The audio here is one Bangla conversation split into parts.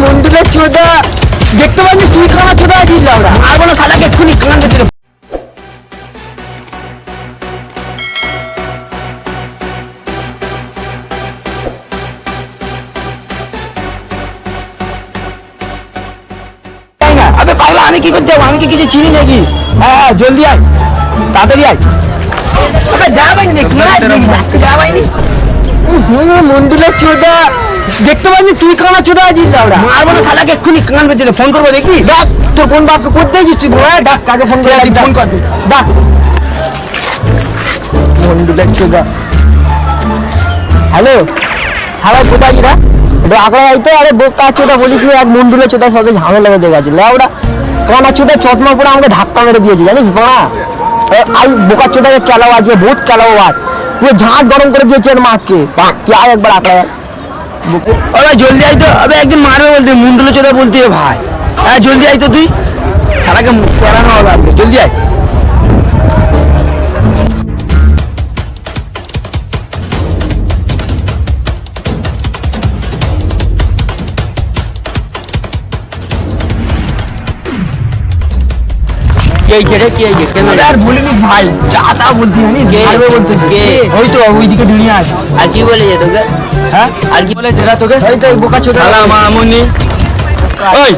মন্ডলের চোদা দেখতে পাচ্ছি তুই খানা চোদা আছিস লাউরা আর কোনো শালাকে এক্ষুনি কান দিতে আবে পাগলা আমি কি করতে যাবো আমি কি কিছু চিনি নাকি হ্যাঁ জলদি আয় তাড়াতাড়ি আয় আবে যাবাইনি দেখি যাবাইনি মন্ডলের চোদা দেখতে পাচ্ছি তুই কানা চোদা আছিস লাউরা মারবো না শালাকে এক্ষুনি কান বেঁচে ফোন করবো দেখি ডাক তোর বোন বাপকে করতে দিস তুই ডাক কাকে ফোন করে ফোন কর ডাক মন্ডলের চোদা হ্যালো হ্যালো কোথায় রা আগড়া আইতো আরে বোকা চোদা বলিস এক মন্ডলের চোদা সাথে ঝামেলা বেঁধে গেছে লাউরা কানা চোদা চশমা পরে আমাকে ধাক্কা মেরে দিয়েছে জানিস বাড়া আই বোকা চোদাকে চালাও আছে বহুত চালাও আজ পুরো ঝাঁট গরম করে দিয়েছে এর মাকে তুই আয় একবার আকড়া ভাই জলদি আই তো আবে একদিন মারবে বলতে মুন্ডুলো চোদা বলতে ভাই হ্যাঁ জলদি আই তো তুই সারাকে পড়ানো হবে জলদি আয় আর বলিনি ভাই যা তা বলতি বলতে ওই তো ওইদিকে দুনিয়া আছে আর কি বলেছে তোকে? হ্যাঁ আর কি বলেছে রা তোকে? ওই তো বোকা চোদা মামুনি ওই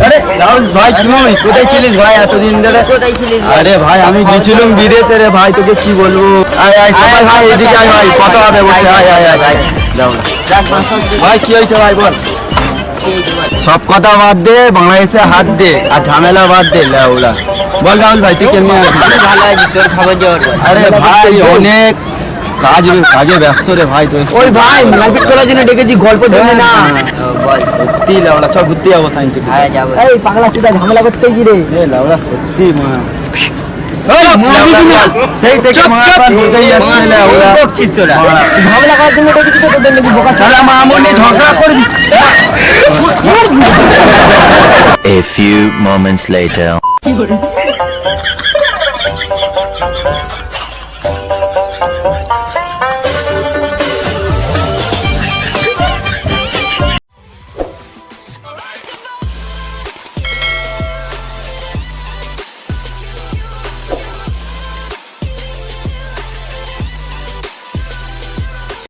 আরে রাহুল ভাই তুমি কোথায় ছিলিস ভাই এতদিন ধরে কোথায় ছিলিস? আরে ভাই আমি গেছিলাম বিদেশে রে ভাই তোকে কি বলবো আয় আয় সবাই ভাই এদিকে আয় ভাই কথা হবে বসে আয় আয় আয় যাও ভাই কি হয়েছে ভাই বল সব কথা বাদ দে বাংলাদেশে হাত দে আর ঝামেলা বাদ দে লাউলা বল রাহুল ভাই তুই কেমন আছিস? ভালো আছি, তোর খবর জোর। আরে ভাই অনেক কাজে ব্যস্ত রে ভাই তুই ওই ভাই মারপিট করার জন্য ডেকেছি গল্প শুনে না বল। সত্যি লাউলা চল ঘুরতে যাবো সায়েন্সে হ্যাঁ যাবো। এই পাগলা চুদা ঝামেলা করতে কি রে এ লাউলা সত্যি মা সেই থেকে মারবার হতেই যাচ্ছে লাউলা বকছিস তোরা? ঝামেলা করার জন্য ডেকেছি তো তোদের নাকি বোকা শালা মামুনি ঝগড়া করবি A few moments later.